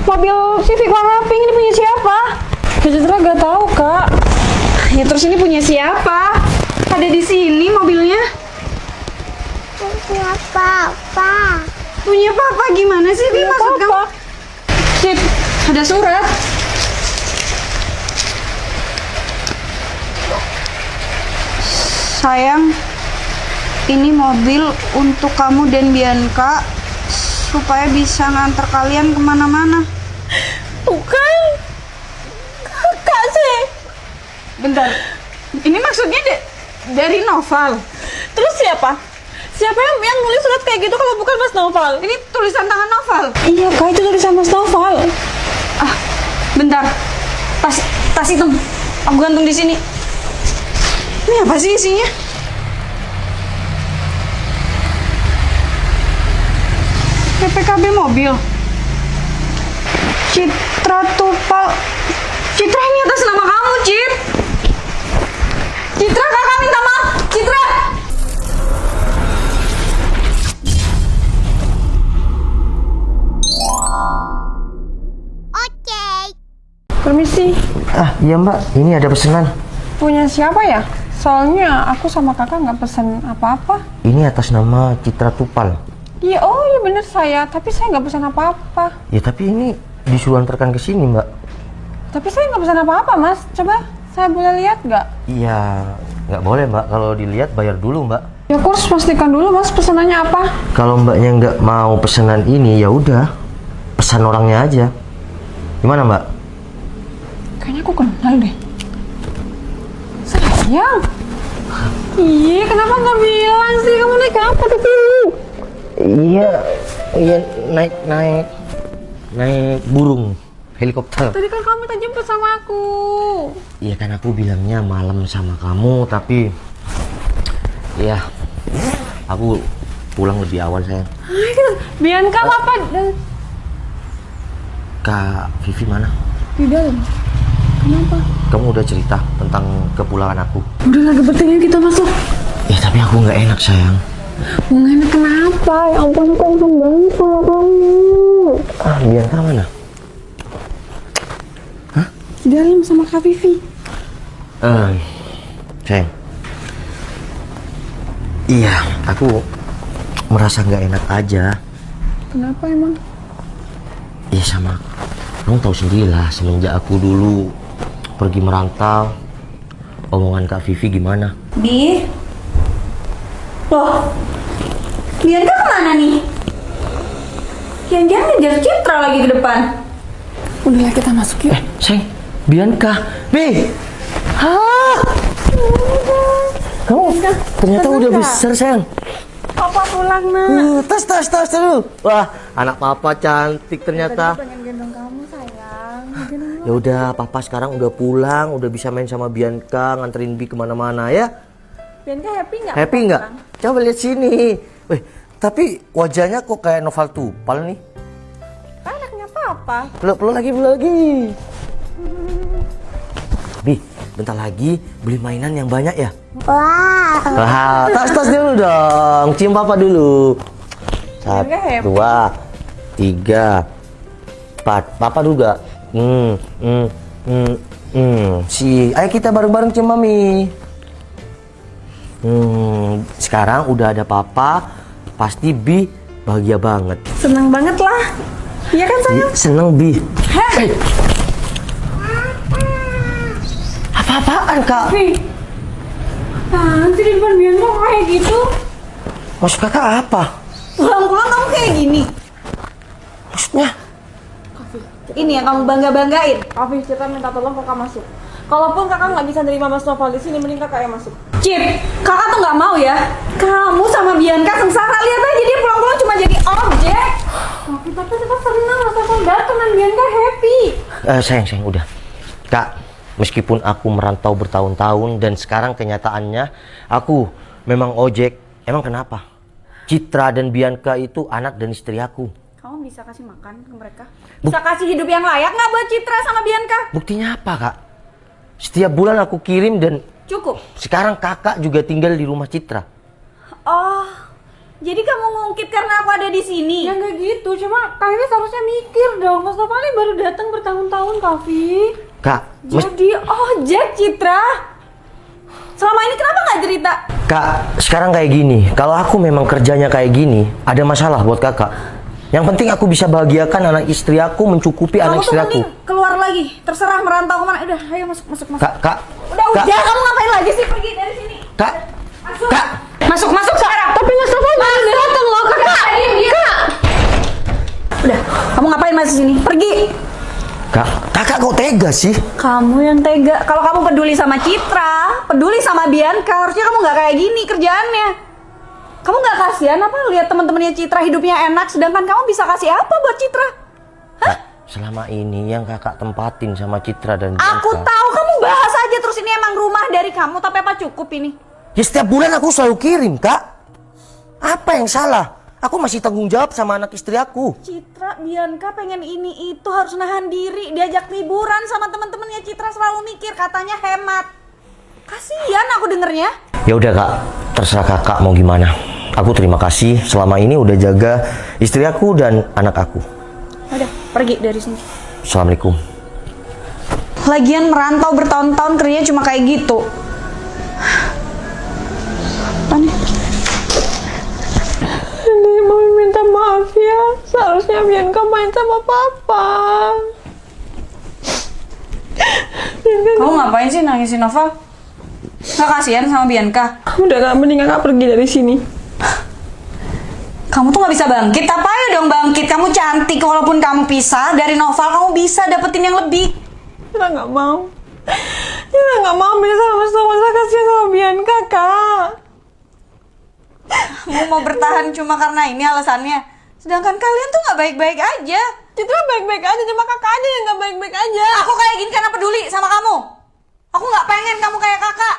mobil Civic warna pink ini punya siapa? Ya Citra gak tahu kak. Ya terus ini punya siapa? Ada di sini mobilnya. Punya papa. Punya papa gimana sih? Punya maksud kamu? Cip, ada surat. Sayang, ini mobil untuk kamu dan Bianca supaya bisa nganter kalian kemana-mana. Bukan. Kakak sih. Bentar, ini maksudnya dari Noval. Terus siapa? Siapa yang nulis surat kayak gitu kalau bukan Mas Noval? Ini tulisan tangan Noval. Iya kak, itu tulisan Mas Noval. Ah, bentar. Tas hitam. Aku gantung di sini. Ini apa sih isinya? PPKB mobil. Citra Tupal. Citra, ini atas nama kamu, Cip. Citra, kakak minta maaf. Citra. Oke. Permisi. Ah iya mbak, ini ada pesanan. Punya siapa ya? Soalnya aku sama kakak nggak pesan apa-apa. Ini atas nama Citra Tupal. Iya, oh iya bener saya. Tapi saya nggak pesan apa-apa. Ya tapi ini disuruh antarkan ke sini mbak. Tapi saya nggak pesan apa-apa, Mas. Coba saya boleh lihat nggak? Iya, nggak boleh mbak. Kalau dilihat bayar dulu mbak. Ya aku harus pastikan dulu, Mas, pesanannya apa. Kalau mbaknya nggak mau pesanan ini, ya udah pesan orangnya aja. Gimana mbak? Kayaknya aku kenal deh. Sayang. Iya, kenapa nggak bilang sih? Kamu naik apa tuh? Iya naik burung helikopter. Tadi kan kamu minta jemput sama aku. Iya kan aku bilangnya malam sama kamu, tapi ya aku pulang lebih awal sayang. Bianca apa? Kak Vivi mana? Di dalam. Kenapa? Kamu udah cerita tentang kepulangan aku? Udah lagi bertanya kita masuk. Ya tapi aku nggak enak sayang. Mengenai kenapa? Ya ampun, aku kangen banget sama kamu. Ah Bianca mana? Hah? Di dalam sama Kak Vivi. Sayang. Iya, aku merasa nggak enak aja. Kenapa emang? Iya sama, kamu tahu sendirilah semenjak aku dulu pergi merantau, omongan Kak Vivi gimana? Bi. Loh. Bianca kemana nih? Jangan-jangan ngejar Citra lagi ke depan. Udahlah kita masuk yuk. Sayang, Bianca, Bi. Hah? Kamu ternyata udah besar sayang. Papa pulang, Nak. Tas dulu. Wah, anak papa cantik ternyata. Pengen gendong kamu, sayang. Ya udah, papa sekarang udah pulang, udah bisa main sama Bianca, nganterin Bi kemana-mana ya. Bianca happy nggak? Happy nggak? Coba lihat sini. Wih, tapi wajahnya kok kayak Noval Tupal nih. Anaknya Papa. Peluk lagi. Bi, bentar lagi beli mainan yang banyak ya. Wow. Wah, tas dulu dong. Cium papa dulu. Bianca happy. 1, 2, 3, 4. Papa juga. Ayo kita bareng-bareng cium mami. Sekarang udah ada papa, pasti Bi bahagia banget. Senang banget lah. Iya kan, sayang? Seneng Bi. Hey. Apa-apaan kak? Nih. Nanti di depan Bianca kayak gitu. Maksud kakak apa? Pulang-pulang kamu kayak gini. Maksudnya? Ini yang kamu bangga-banggain. Afif, kita minta tolong kakak masuk. Kalaupun kakak nggak bisa nerima Mas Noval di sini, mending kakak yang masuk. Cip, kakak tuh nggak mau ya. Kamu sama Bianca sengsara, lihat aja dia pulang-pulang cuma jadi objek. Tapi kita senang Mas Noval datang dan Bianca happy. Sayang udah. Kak, meskipun aku merantau bertahun-tahun dan sekarang kenyataannya aku memang ojek. Emang kenapa? Citra dan Bianca itu anak dan istri aku. Kamu bisa kasih makan ke mereka? Bisa kasih hidup yang layak nggak buat Citra sama Bianca? Buktinya apa kak? Setiap bulan aku kirim dan Cukup. sekarang kakak juga tinggal di rumah Citra. Oh, Jadi kamu ngungkit karena aku ada di sini? Ya nggak gitu, cuma Kak Vivi seharusnya mikir dong. Mas Noval ini baru datang bertahun-tahun, Kak Vivi. Kak, Jadi ojek Citra. Selama ini kenapa nggak cerita? Kak, sekarang kayak gini. Kalau aku memang kerjanya kayak gini, ada masalah buat kakak. Yang penting aku bisa bahagiakan anak istri aku, mencukupi Kamu anak tuh istri aku. mending keluar lagi. Terserah merantau kemana. Udah, ayo masuk. Kak. Udah, Kak. kamu ngapain lagi sih pergi dari sini? Kak. Masuk. Kak. Masuk sekarang. Tapi Mas Noval baru datang loh, Kak. Kak. Udah, kamu ngapain masih sini? Pergi. Kak, kakak kok tega sih? Kamu yang tega. Kalau kamu peduli sama Citra, peduli sama Bianca, harusnya kamu nggak kayak gini kerjaannya. Kamu nggak kasihan apa lihat teman-temannya Citra hidupnya enak, sedangkan kamu bisa kasih apa buat Citra? Kak, selama ini yang kakak tempatin sama Citra dan Bianca. Aku tahu kamu bahas aja terus, ini emang rumah dari kamu, tapi apa cukup ini? Ya setiap bulan aku selalu kirim, Kak. Apa yang salah? Aku masih tanggung jawab sama anak istri aku. Citra, Bianca pengen ini itu, harus nahan diri, diajak liburan sama teman-temannya Citra, selalu mikir katanya hemat. Kasihan aku dengernya. Ya udah Kak, terserah kakak mau gimana. Aku terima kasih selama ini udah jaga istri aku dan anak aku. Udah, pergi dari sini. Assalamualaikum. Lagian merantau bertahun-tahun kerjanya cuma kayak gitu. Apa nih? Ini mau minta maaf ya. Seharusnya Bianca main sama Papa. Kamu ngapain sih nangisin Noval? Gak kasihan sama Bianca? Udah Kak, mendingan Kak pergi dari sini. Kamu tuh gak bisa bangkit? Apa ya dong bangkit? Kamu cantik, walaupun kamu pisah dari Noval, kamu bisa dapetin yang lebih. Kita nggak mau. Kita nggak mau bisa sama kasihan sama Bianca, Kak. Kamu mau bertahan cuma karena ini alasannya? Sedangkan kalian tuh gak baik-baik aja. Citra baik-baik aja, cuma kakak aja yang nggak baik-baik aja. Aku kayak gini karena peduli sama kamu. Aku gak pengen kamu kayak kakak.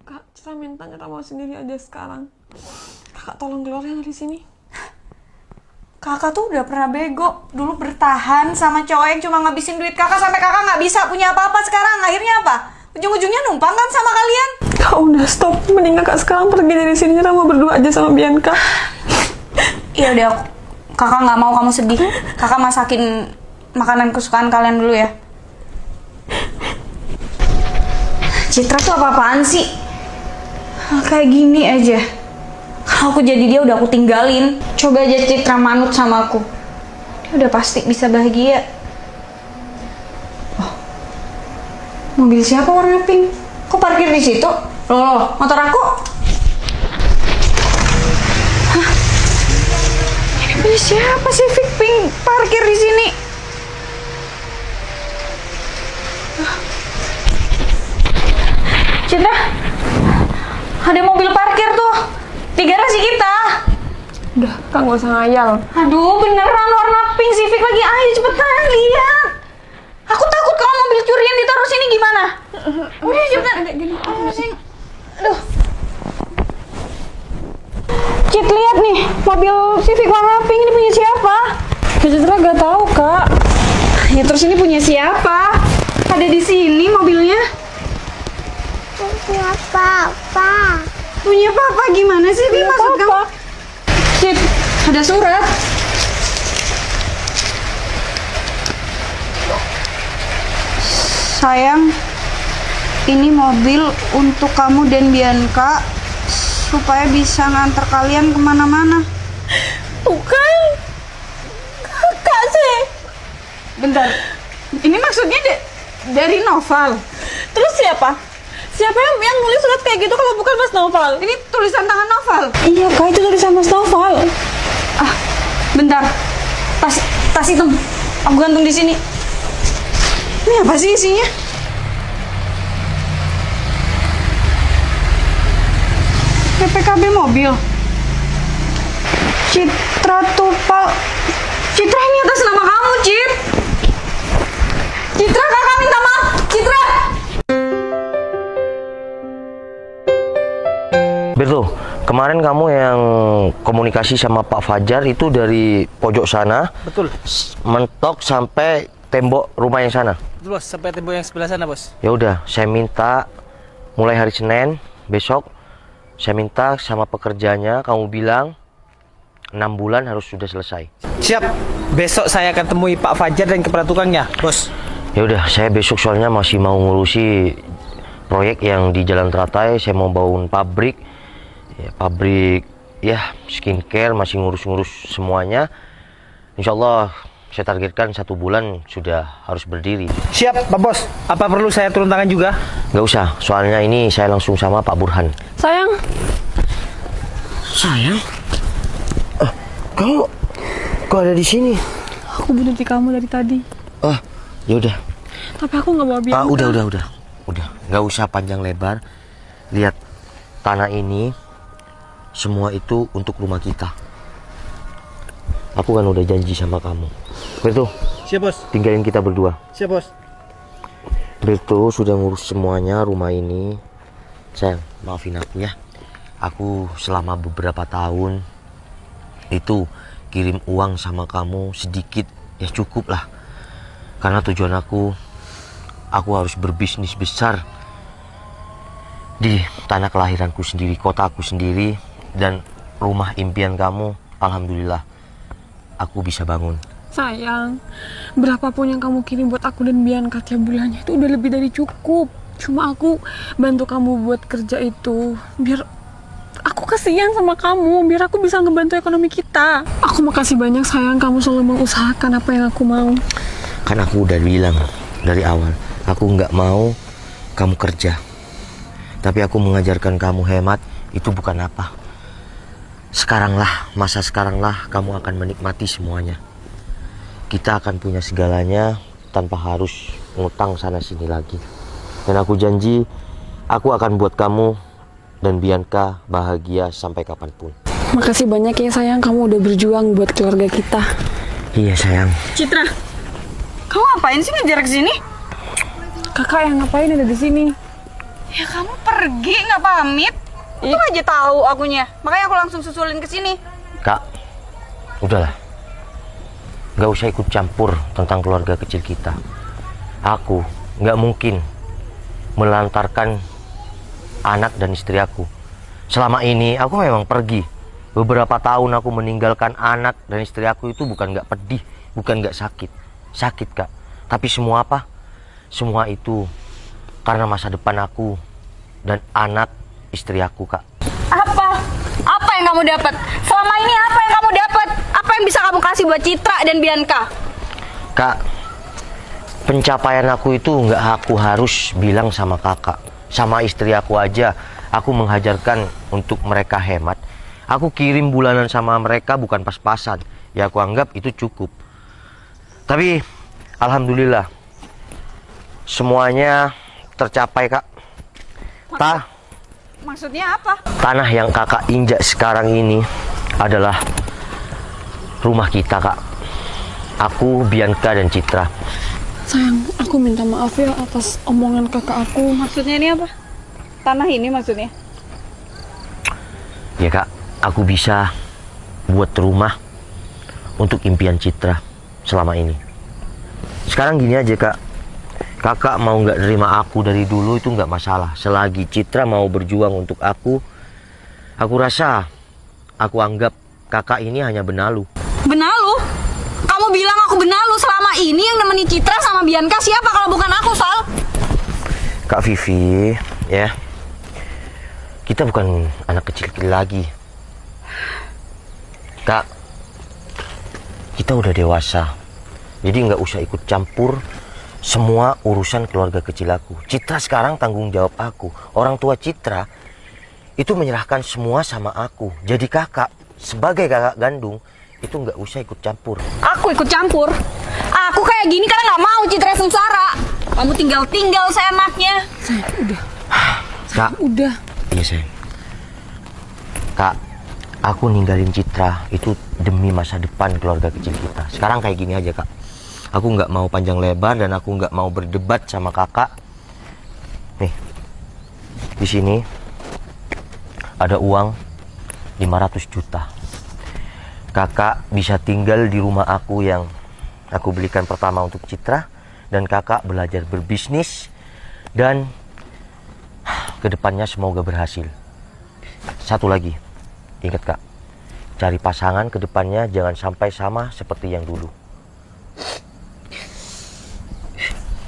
Kak, Citra mintanya tak mau sendiri aja sekarang. Kakak tolong keluar ya dari sini. Kakak tuh udah pernah bego. Dulu bertahan sama cowok yang cuma ngabisin duit kakak sampai kakak gak bisa punya apa-apa sekarang. Akhirnya apa? Ujung-ujungnya numpang kan sama kalian. Kak udah stop, mending kakak sekarang pergi dari sini. Citra mau berdua aja sama Bianca. Iya udah, kakak nggak mau kamu sedih. Kakak masakin makanan kesukaan kalian dulu ya. Citra tuh apa-apaan sih? Kayak gini aja. Kalau aku jadi dia udah aku tinggalin. Coba aja Citra manut sama aku. Dia udah pasti bisa bahagia. Oh, mobil siapa warna pink? Kok parkir di situ? Loh, motor aku? Ini siapa sih Vic Pink parkir di sini? Cinta, ada mobil parkir tuh di garasi kita. Udah, Kak nggak usah ngayal. Aduh, beneran warna pink sih Vic lagi. Ayo cepetan lihat. Aku takut kalau mobil curian ditaruh sini gimana? Udah cepetan. Aduh. Cit, lihat nih, mobil Civic warna pink ini punya siapa? Citra gak tahu, Kak. Ya terus ini punya siapa? Ada di sini mobilnya. Punya papa. Punya papa gimana sih? Punya maksud kamu? Cit, ada surat. Sayang, ini mobil untuk kamu dan Bianca supaya bisa nganter kalian kemana-mana. Bukan. Kakak sih. Bentar, ini maksudnya dari Noval. Terus siapa? Siapa yang nulis surat kayak gitu kalau bukan Mas Noval? Ini tulisan tangan Noval. Iya, Kak, itu tulisan Mas Noval. Ah, bentar. Tas hitam. Aku gantung di sini. Ini apa sih isinya? PPKB mobil. Citra Tupal. Citra, ini atas nama kamu, Cip. Citra, kakak minta maaf. Citra. Berto, kemarin kamu yang komunikasi sama Pak Fajar itu dari pojok sana. Betul. Mentok sampai tembok rumah yang sana. Betul, Bos. Sampai tembok yang sebelah sana, Bos. Ya udah, saya minta mulai hari Senin besok Saya minta sama pekerjanya, kamu bilang 6 bulan harus sudah selesai. Siap. Besok saya akan temui Pak Fajar dan kepala tukangnya, bos. Ya udah, saya besok soalnya masih mau ngurusi proyek yang di Jalan Teratai. Saya mau bangun pabrik, ya skincare, masih ngurus-ngurus semuanya. Insya Allah saya targetkan 1 bulan sudah harus berdiri. Siap, Pak Bos. Apa perlu saya turun tangan juga? Nggak usah, soalnya ini saya langsung sama Pak Burhan. Sayang, Sayang? Kau ada di sini? aku bunuh kamu dari tadi. Ya udah. Tapi aku nggak mau Bianca. Udah. Nggak usah panjang lebar. Lihat, tanah ini semua itu untuk rumah kita. Aku kan udah janji sama kamu. Berto, Siap, Bos. tinggalin kita berdua. Siap, Bos. Berto sudah ngurus semuanya rumah ini. Sayang, maafin aku ya. Aku selama beberapa tahun itu kirim uang sama kamu sedikit, ya cukup lah. Karena tujuan aku harus berbisnis besar di tanah kelahiranku sendiri, kota aku sendiri, dan rumah impian kamu, alhamdulillah aku bisa bangun. Sayang, berapapun yang kamu kirim buat aku dan Bianca tiap bulannya itu udah lebih dari cukup. Cuma aku bantu kamu buat kerja itu biar aku kasihan sama kamu, biar aku bisa ngebantu ekonomi kita. Aku makasih banyak sayang, kamu selalu mengusahakan apa yang aku mau. Kan aku udah bilang dari awal, aku nggak mau kamu kerja, tapi aku mengajarkan kamu hemat. Itu bukan apa. Masa sekarang lah kamu akan menikmati semuanya. Kita akan punya segalanya tanpa harus ngutang sana sini lagi. Dan aku janji, aku akan buat kamu dan Bianca bahagia sampai kapanpun. Makasih banyak ya sayang, kamu udah berjuang buat keluarga kita. Iya sayang. Citra, kamu ngapain sih ngejar ke sini? Kakak yang ngapain ada di sini? Ya kamu pergi nggak pamit. Itu aja tahu akunya. Makanya aku langsung susulin ke sini. Kak, udahlah. Gak usah ikut campur tentang keluarga kecil kita. Aku gak mungkin melantarkan anak dan istri aku. Selama ini aku memang pergi. Beberapa tahun aku meninggalkan anak dan istri aku itu bukan gak pedih, bukan gak sakit. Sakit kak. Tapi semua apa? Semua itu karena masa depan aku dan anak istri aku kak. Apa? Apa yang kamu dapat? Selama ini apa yang kamu dapat? Apa yang bisa kamu kasih buat Citra dan Bianca? Kak, pencapaian aku itu nggak aku harus bilang sama kakak. Sama istri aku aja, aku menghajarkan untuk mereka hemat. Aku kirim bulanan sama mereka bukan pas-pasan. Ya aku anggap itu cukup. Tapi, alhamdulillah, semuanya tercapai kak. Maksudnya apa? Tanah yang kakak injak sekarang ini adalah rumah kita kak. Aku, Bianca dan Citra. Sayang, aku minta maaf ya atas omongan kakak aku. Maksudnya ini apa? Tanah ini maksudnya? Ya kak, aku bisa buat rumah untuk impian Citra selama ini. Sekarang gini aja kak, kakak mau nggak nerima aku dari dulu itu nggak masalah. Selagi Citra mau berjuang untuk aku rasa, aku anggap kakak ini hanya benalu. Benalu? Kamu bilang aku benalu selama ini yang nemenin Citra sama Bianca siapa kalau bukan aku, Sal? Kak Vivi, ya, kita bukan anak kecil-kecil lagi. Kak, kita udah dewasa, jadi nggak usah ikut campur semua urusan keluarga kecil aku. Citra sekarang tanggung jawab aku. Orang tua Citra itu menyerahkan semua sama aku. Jadi kakak, sebagai kakak gandung, itu nggak usah ikut campur. Aku ikut campur? Aku kayak gini karena nggak mau Citra sengsara. Kamu tinggal seenaknya. Kak, Udah. iya sayang. Kak, aku ninggalin Citra itu demi masa depan keluarga kecil kita. Sekarang kayak gini aja kak. Aku nggak mau panjang lebar dan aku nggak mau berdebat sama kakak. Nih, di sini ada uang 500 juta. Kakak bisa tinggal di rumah aku yang aku belikan pertama untuk Citra. Dan kakak belajar berbisnis. Dan kedepannya semoga berhasil. satu lagi. Ingat kak, cari pasangan ke depannya jangan sampai sama seperti yang dulu.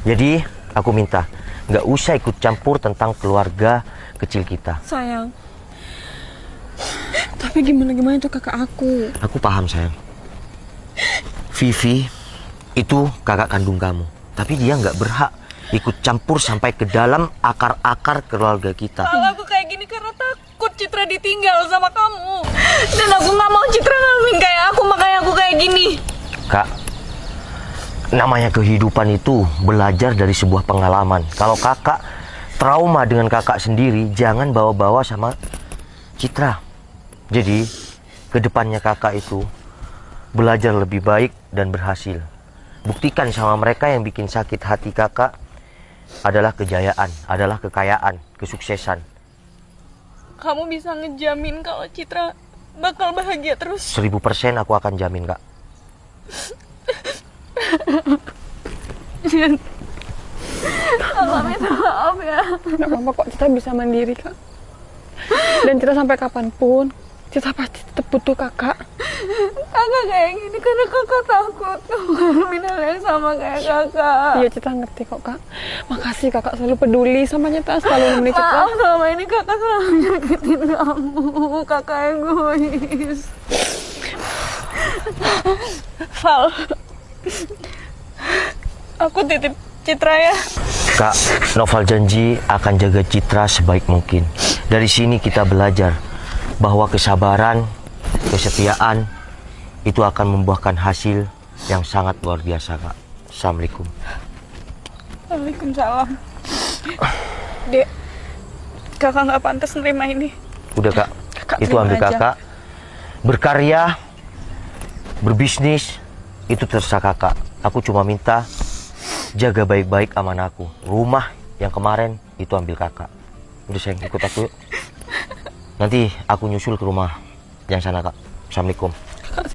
Jadi aku minta nggak usah ikut campur tentang keluarga kecil kita. Sayang. Tapi gimana itu kakak aku? Aku paham sayang. Vivi itu kakak kandung kamu. Tapi dia nggak berhak ikut campur sampai ke dalam akar-akar keluarga kita. Kalau aku kayak gini karena takut Citra ditinggal sama kamu. Dan aku nggak mau Citra ngalamin kayak aku, makanya aku kayak gini. Kak, namanya kehidupan itu belajar dari sebuah pengalaman. Kalau kakak trauma dengan kakak sendiri, jangan bawa-bawa sama Citra. Jadi, kedepannya kakak itu belajar lebih baik dan berhasil. Buktikan sama mereka yang bikin sakit hati kakak adalah kejayaan, adalah kekayaan, kesuksesan. Kamu bisa ngejamin kalau Citra bakal bahagia terus? 1000% aku akan jamin kak. Allah minta maaf ya. Gak apa-apa kok, Citra bisa mandiri kak. Dan Citra sampai kapanpun Citra pasti tetap butuh kakak. Kakak kayak gini karena kakak takut kamu ngalamin hal yang sama kayak kakak. Iya Citra ngerti kok kak. Makasih kakak selalu peduli sama Citra, selalu nemenin Citra. Maaf selama ini kakak selalu nyakitin kamu. Kakak egois. Val, aku titip Citra ya. Kak, Noval janji akan jaga Citra sebaik mungkin. Dari sini kita belajar bahwa kesabaran, kesetiaan itu akan membuahkan hasil yang sangat luar biasa, Kak. Assalamualaikum. Waalaikumsalam. Dek, kakak nggak pantas nerima ini. Udah kak, Kakak itu terima ambil aja. kakak. Berkarya, berbisnis, itu terserah kakak. Aku cuma minta jaga baik-baik amanahku. Rumah yang kemarin itu ambil kakak. Udah sayang, ikut aku yuk. Nanti aku nyusul ke rumah yang sana kak. Assalamualaikum.